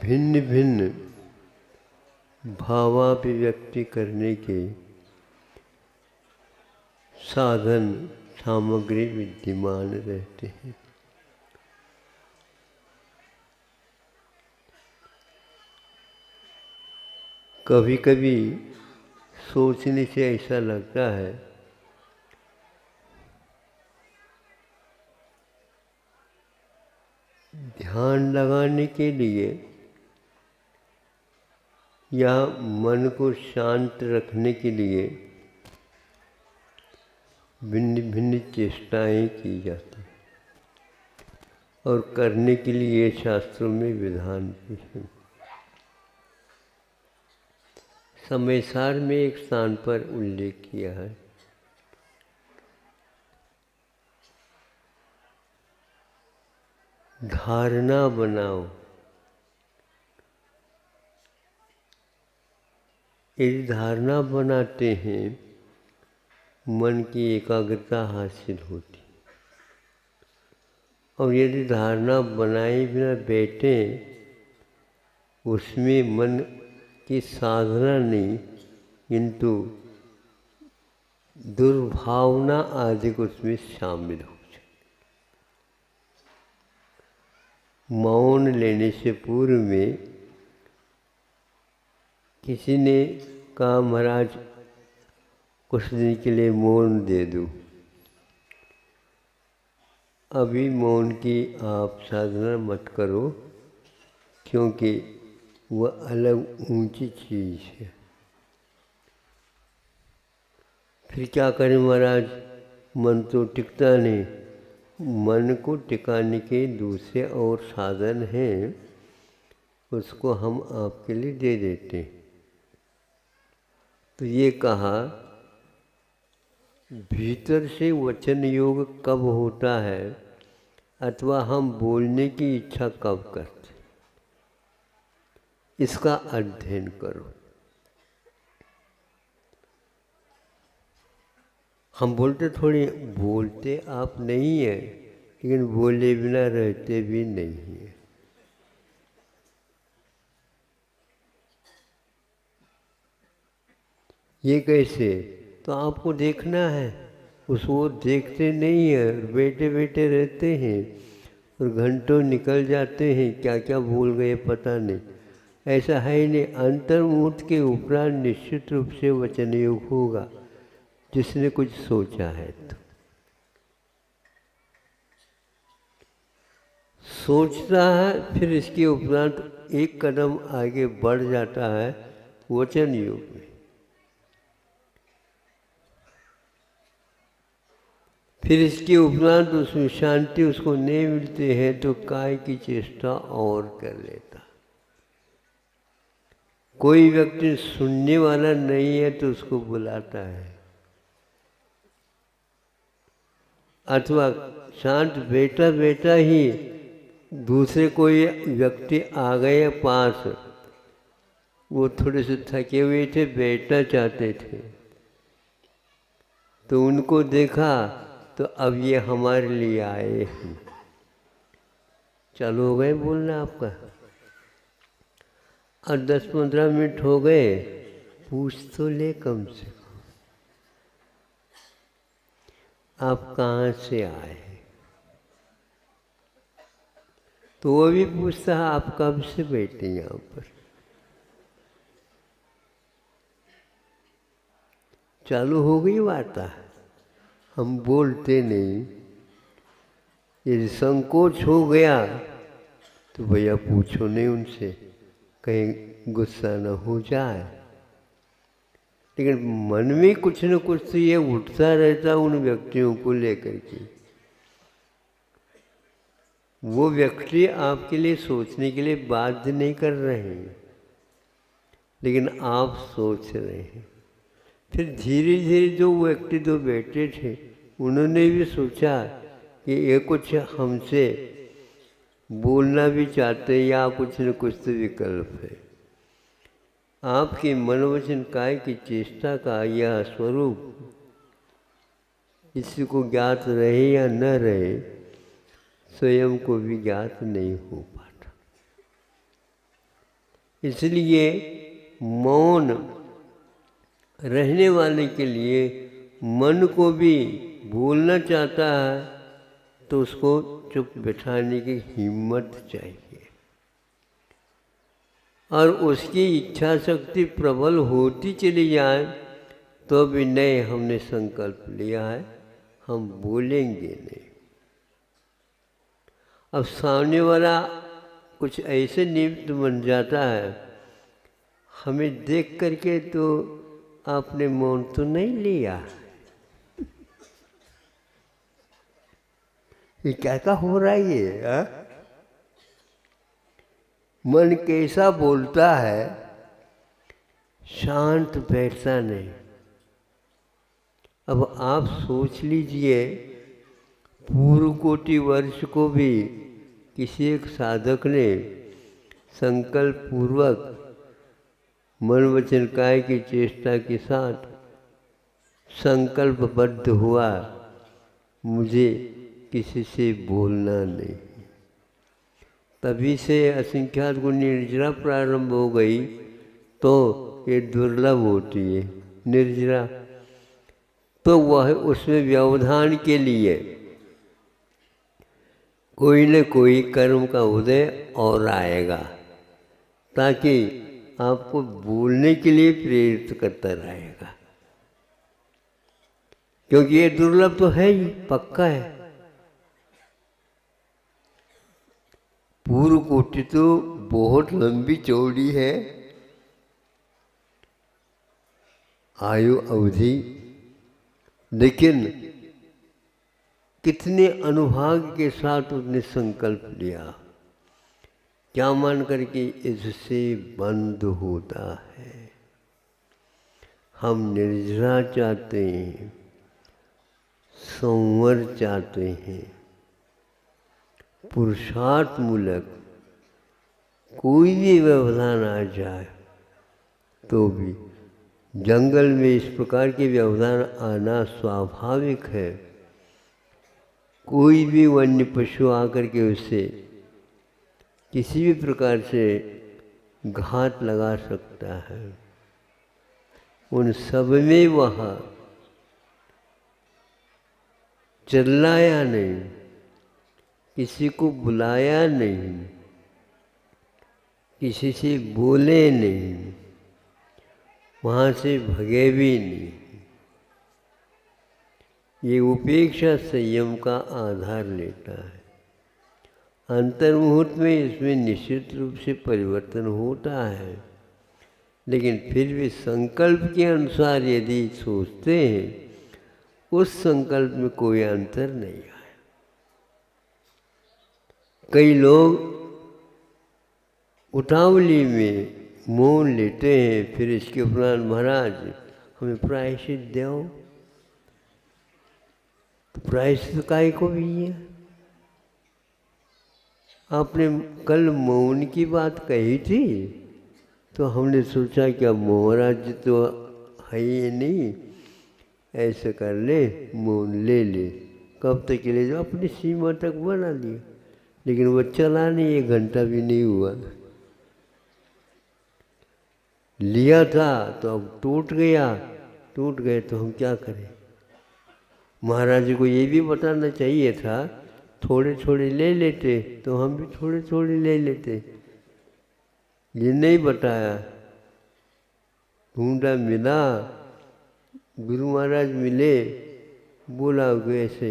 भिन्न भिन्न भावाभिव्यक्ति करने के साधन सामग्री विद्यमान रहते हैं। कभी कभी सोचने से ऐसा लगता है ध्यान लगाने के लिए या मन को शांत रखने के लिए भिन्न भिन्न चेष्टाएं की जाती हैं और करने के लिए शास्त्रों में विधान भी है। समयसार में एक स्थान पर उल्लेख किया है, धारणा बनाओ। यदि धारणा बनाते हैं मन की एकाग्रता हासिल होती, और यदि धारणा बनाए बिना बैठे उसमें मन की साधना नहीं किंतु दुर्भावना आदि उसमें शामिल हो जाए। मौन लेने से पूर्व में किसी ने कहा महाराज कुछ दिन के लिए मौन दे दूं। अभी मौन की आप साधना मत करो, क्योंकि वह अलग ऊंची चीज़ है। फिर क्या करें महाराज, मन तो टिकता नहीं। मन को टिकाने के दूसरे और साधन हैं, उसको हम आपके लिए दे देते हैं। तो ये कहा भीतर से वचन योग कब होता है अथवा हम बोलने की इच्छा कब करते, इसका अध्ययन करो। हम बोलते आप नहीं हैं, लेकिन बोले बिना रहते भी नहीं हैं। ये कैसे? तो आपको देखना है, उसको देखते नहीं है, बैठे बैठे रहते हैं और घंटों निकल जाते हैं, क्या क्या भूल गए पता नहीं। ऐसा है नहीं। अंतर्मुहूर्त के उपरांत निश्चित रूप से वचन योग होगा, जिसने कुछ सोचा है तो। सोचता है, फिर इसके उपरांत एक कदम आगे बढ़ जाता है वचन योग में। फिर इसके उपरांत उसमें शांति उसको नहीं मिलती है तो काय की चेष्टा और कर लेता। कोई व्यक्ति सुनने वाला नहीं है तो उसको बुलाता है, अथवा शांत बैठा बैठा ही दूसरे कोई व्यक्ति आ गए पास, वो थोड़े से थके हुए थे, बैठना चाहते थे, तो उनको देखा तो अब ये हमारे लिए आए हैं। चालू हो गए बोलना आपका, और 10-15 मिनट हो गए, पूछ तो ले कम से कम आप कहाँ से आए। तो वो भी पूछता है आप कब से बैठे यहाँ पर। चालू हो गई वार्ता। हम बोलते नहीं, यदि संकोच हो गया तो भैया पूछो नहीं उनसे, कहीं गुस्सा न हो जाए। लेकिन मन में कुछ न कुछ तो ये उठता रहता उन व्यक्तियों को लेकर के। वो व्यक्ति आपके लिए सोचने के लिए बाध्य नहीं कर रहे हैं, लेकिन आप सोच रहे हैं। फिर धीरे धीरे जो व्यक्ति दो बैठे थे उन्होंने भी सोचा कि ये कुछ हमसे बोलना भी चाहते या कुछ न कुछ तो विकल्प है। आपके मनोवचन काय की चेष्टा का यह स्वरूप किसी को ज्ञात रहे या न रहे, स्वयं को भी ज्ञात नहीं हो पाता। इसलिए मौन रहने वाले के लिए मन को भी बोलना चाहता है तो उसको चुप बिठाने की हिम्मत चाहिए, और उसकी इच्छा शक्ति प्रबल होती चली जाए तो भी नहीं, हमने संकल्प लिया है, हम बोलेंगे नहीं। अब सामने वाला कुछ ऐसे निमित्त बन जाता है, हमें देख करके तो आपने मौन तो नहीं लिया, ये क्या हो रहा है ये, हा? मन कैसा बोलता है, शांत बैठता नहीं। अब आप सोच लीजिए, पूर्व कोटि वर्ष को भी किसी एक साधक ने संकल्प पूर्वक मन वचन काय की चेष्टा के साथ संकल्पबद्ध हुआ, मुझे किसी से बोलना नहीं, तभी से असंख्यात गुण निर्जरा प्रारंभ हो गई। तो ये दुर्लभ होती है निर्जरा, तो वह उसमें व्यवधान के लिए कोई न कोई कर्म का उदय और आएगा, ताकि आपको बोलने के लिए प्रेरित करता रहेगा, क्योंकि ये दुर्लभ तो है ही, पक्का है। पूर्व कोटि तो बहुत लंबी चौड़ी है आयु अवधि, लेकिन कितने अनुभाग के साथ उसने संकल्प लिया, क्या मान करके इससे बंद होता है। हम निर्जरा चाहते हैं, संवर चाहते हैं, पुरुषार्थ मूलक कोई भी व्यवधान आ जाए तो भी, जंगल में इस प्रकार के व्यवधान आना स्वाभाविक है। कोई भी वन्य पशु आकर के उससे किसी भी प्रकार से घात लगा सकता है, उन सब में वह चिल्लाया नहीं, किसी को बुलाया नहीं, किसी से बोले नहीं, वहाँ से भगे भी नहीं। ये उपेक्षा संयम का आधार लेता है। अंतर्मुहूर्त में इसमें निश्चित रूप से परिवर्तन होता है, लेकिन फिर भी संकल्प के अनुसार यदि सोचते हैं, उस संकल्प में कोई अंतर नहीं आया। कई लोग उतावली में मौन लेते हैं, फिर इसके उपरांत महाराज हमें प्रायश्चित दो, तो प्रायश्चित काय को भी है। आपने कल मौन की बात कही थी, तो हमने सोचा कि अब महाराज तो है ही नहीं, ऐसे कर ले, मौन ले ले, कब तक के लिए जो अपनी सीमा तक बना लिया, लेकिन वो चला नहीं, 1 घंटा भी नहीं हुआ। लिया था तो अब टूट गया, टूट गए तो हम क्या करें। महाराज जी को ये भी बताना चाहिए था, थोड़े थोड़े ले लेते तो हम भी थोड़े थोड़े ले लेते, ये नहीं बताया। ढूंढा मिला, गुरु महाराज मिले, बोला ऐसे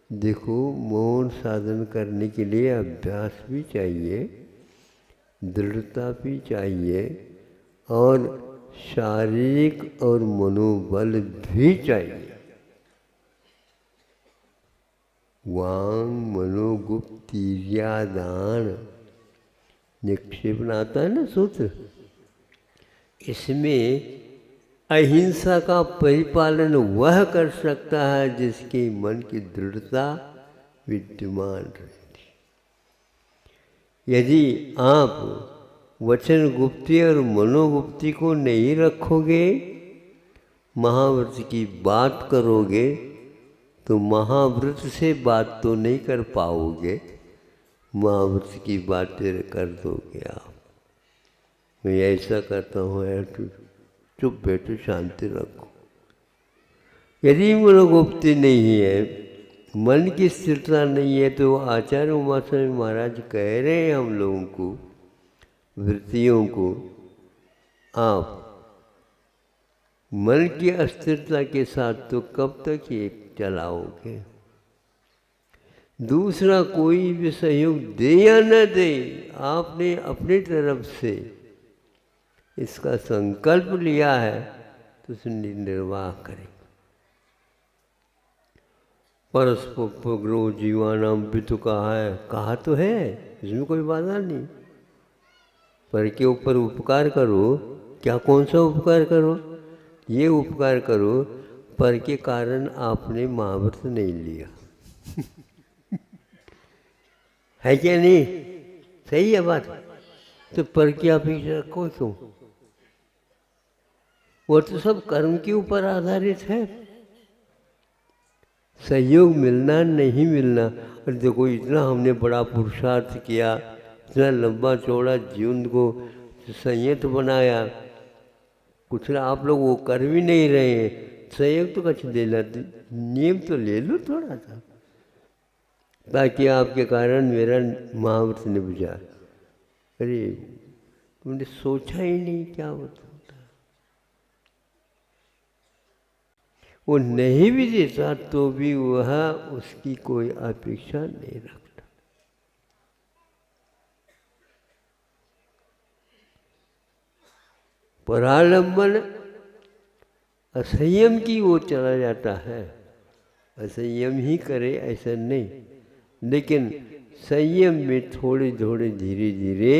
देखो, मौन साधन करने के लिए अभ्यास भी चाहिए, दृढ़ता भी चाहिए, और शारीरिक और मनोबल भी चाहिए। वांग मनोगुप्तिर्यादान निक्षेपण आता है ना सूत्र, इसमें अहिंसा का परिपालन वह कर सकता है जिसके मन की दृढ़ता विद्यमान रहती। यदि आप वचन गुप्ती और मनोगुप्ती को नहीं रखोगे, महाव्रत की बात करोगे, तो महाव्रत से बात तो नहीं कर पाओगे, महाव्रत की बातें कर दोगे आप। मैं ऐसा करता हूँ यार, चुप बैठो, शांति रखो। यदि मनोगुप्ति नहीं है, मन की स्थिरता नहीं है, तो आचार्य उमास्वामी महाराज कह रहे हैं हम लोगों को, वृत्तियों को, आप मन की अस्थिरता के साथ तो कब तक ये चलाओगे? दूसरा कोई भी सहयोग दे या न दे, आपने अपनी तरफ से इसका संकल्प लिया है तो उसे निर्वाह करें। परस्पोग्रो जीवानाम भी तो कहा तो है, इसमें कोई बाधा नहीं। पर के ऊपर उपकार करो, क्या कौन सा उपकार करो? ये उपकार करो पर के कारण आपने महाव्रत नहीं लिया। है क्या नहीं? सही है बात। तो पर की अपेक्षा रखो क्यों? वो तो सब कर्म के ऊपर आधारित है। सहयोग मिलना नहीं मिलना, और देखो इतना हमने बड़ा पुरुषार्थ किया, इतना लंबा चौड़ा जीवन को संयत बनाया, कुछ ना आप लोग वो कर भी नहीं रहे हैं। सहयोग तो कुछ देना, नियम तो ले लो थोड़ा सा, ताकि आपके कारण मेरा महाव्रत निभ जाए। अरे तुमने सोचा ही नहीं क्या होता। वो नहीं भी देता तो भी वह उसकी कोई अपेक्षा नहीं रखता। परालंबन असंयम की ओर चला जाता है। असंयम ही करे ऐसा नहीं, लेकिन संयम में थोड़े थोड़े धीरे धीरे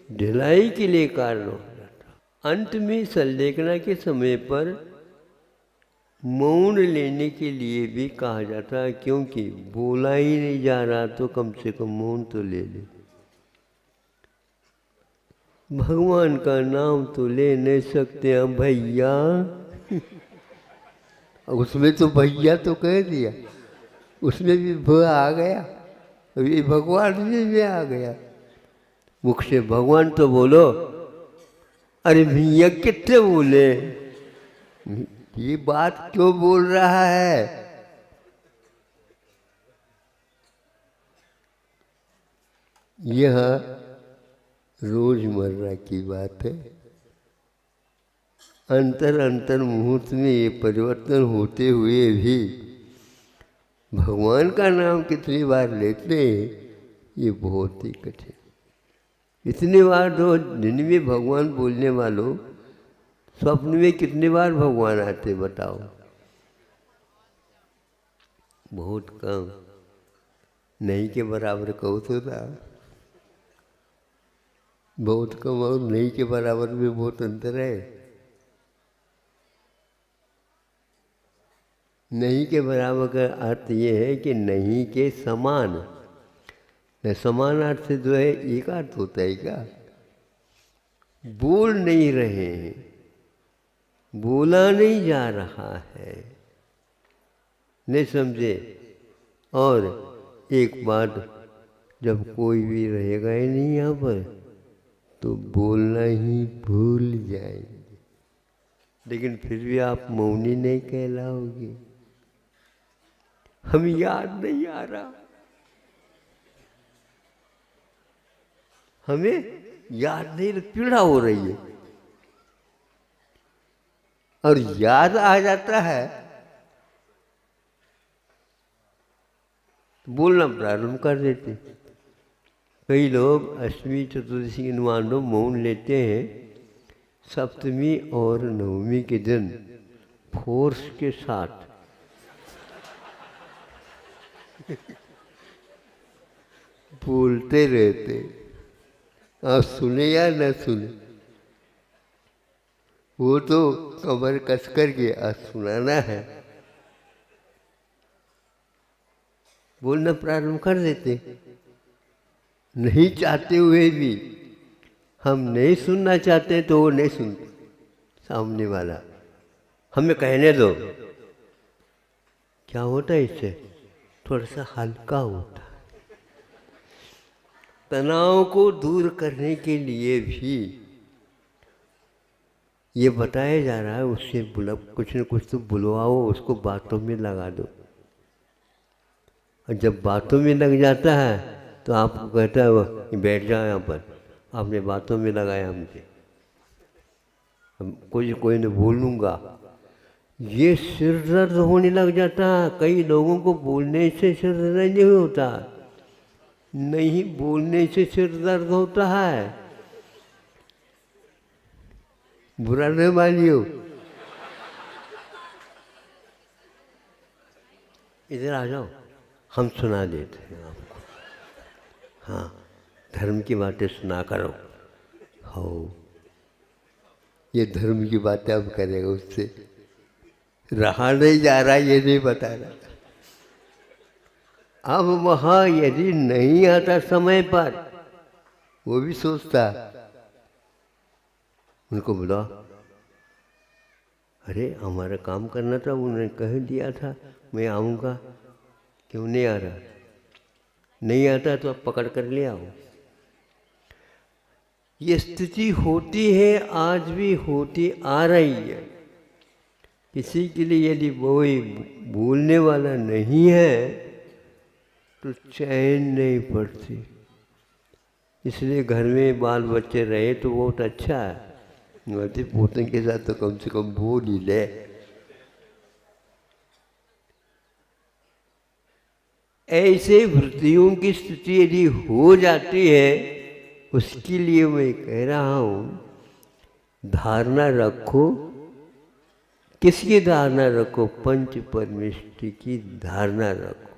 ढिलाई के लिए कारण हो जाता। अंत में संलेखना के समय पर मौन लेने के लिए भी कहा जाता है, क्योंकि बोला ही नहीं जा रहा तो कम से कम मौन तो ले ले। भगवान का नाम तो ले नहीं सकते हम भैया। उसमें तो भैया तो कह दिया, उसमें भी भ आ गया, ये भगवान में भी आ गया। मुख से भगवान तो बोलो, अरे भैया कितने बोले, ये बात क्यों बोल रहा है? यह रोजमर्रा की बात है। अंतर मुहूर्त में ये परिवर्तन होते हुए भी भगवान का नाम कितनी बार लेते हैं, ये बहुत ही कठिन। इतनी बार तो दिन में भगवान बोलने वालों, स्वप्न में कितनी बार भगवान आते बताओ? बहुत कम, नहीं के बराबर कहो तो था। बहुत कम और नहीं के बराबर में बहुत अंतर है। नहीं के बराबर का अर्थ ये है कि नहीं के समान। न समान अर्थ से जो है एक अर्थ होता है क्या? बोल नहीं रहे हैं, बोला नहीं जा रहा है, नहीं समझे? और एक बात, जब कोई भी रहेगा ही नहीं यहाँ पर तो बोलना ही भूल जाएंगे, लेकिन फिर भी आप मौनी नहीं कहलाओगे। हम याद नहीं आ रहा, हमें याद नहीं, पीड़ा हो रही है, और याद आ जाता है तो बोलना प्रारंभ कर देते। कई लोग अष्टमी चतुर्दशी के मान लो मौन लेते हैं, सप्तमी और नवमी के दिन फोर्स के साथ बोलते रहते। आप सुने या न सुने, वो तो कमर कस करके आज सुनाना है, बोलना प्रारंभ कर देते। नहीं चाहते हुए भी, हम नहीं सुनना चाहते तो वो नहीं सुनते सामने वाला, हमें कहने दो। क्या होता है इससे? थोड़ा सा हल्का होता है। तनाव को दूर करने के लिए भी ये बताया जा रहा है, उससे बुला कुछ न कुछ तो बुलवाओ, उसको बातों में लगा दो। और जब बातों में लग जाता है तो आपको कहता है वो बैठ जाओ यहाँ पर, आपने बातों में लगाया मुझे, कोई न भूल लूँगा। ये सिर दर्द होने लग जाता है। कई लोगों को बोलने से सिर दर्द नहीं होता, नहीं बोलने से सिर दर्द होता है। बुरा नहीं मानियो, इधर आ जाओ, हम सुना देते हैं आपको। हाँ, धर्म की बातें सुना करो। हो, ये धर्म की बातें अब करेगा, उससे रहा नहीं जा रहा, ये नहीं बता रहा। अब वहाँ यदि नहीं आता समय पर, वो भी सोचता, उनको बुला, अरे हमारा काम करना था, उन्होंने कह दिया था मैं आऊँगा, क्यों नहीं आ रहा? नहीं आता तो अब पकड़ कर ले आओ। ये स्थिति होती है, आज भी होती आ रही है। किसी के लिए यदि कोई बोलने वाला नहीं है तो चैन नहीं पड़ती। इसलिए घर में बाल बच्चे रहे तो बहुत अच्छा है, नाती पोते के साथ तो कम से कम बोल ही ले। ऐसे वृत्तियों की स्थिति यदि हो जाती है, उसके लिए मैं कह रहा हूँ, धारणा रखो। किसकी धारणा रखो? पंच परमेष्टि की धारणा रखो।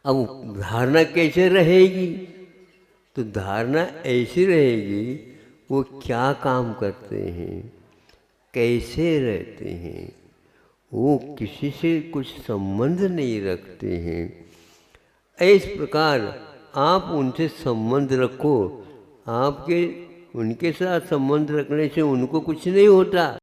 अब धारणा कैसे रहेगी? तो धारणा ऐसी रहेगी, वो क्या काम करते हैं, कैसे रहते हैं, वो किसी से कुछ संबंध नहीं रखते हैं। इस प्रकार आप उनसे संबंध रखो। आपके उनके साथ संबंध रखने से उनको कुछ नहीं होता।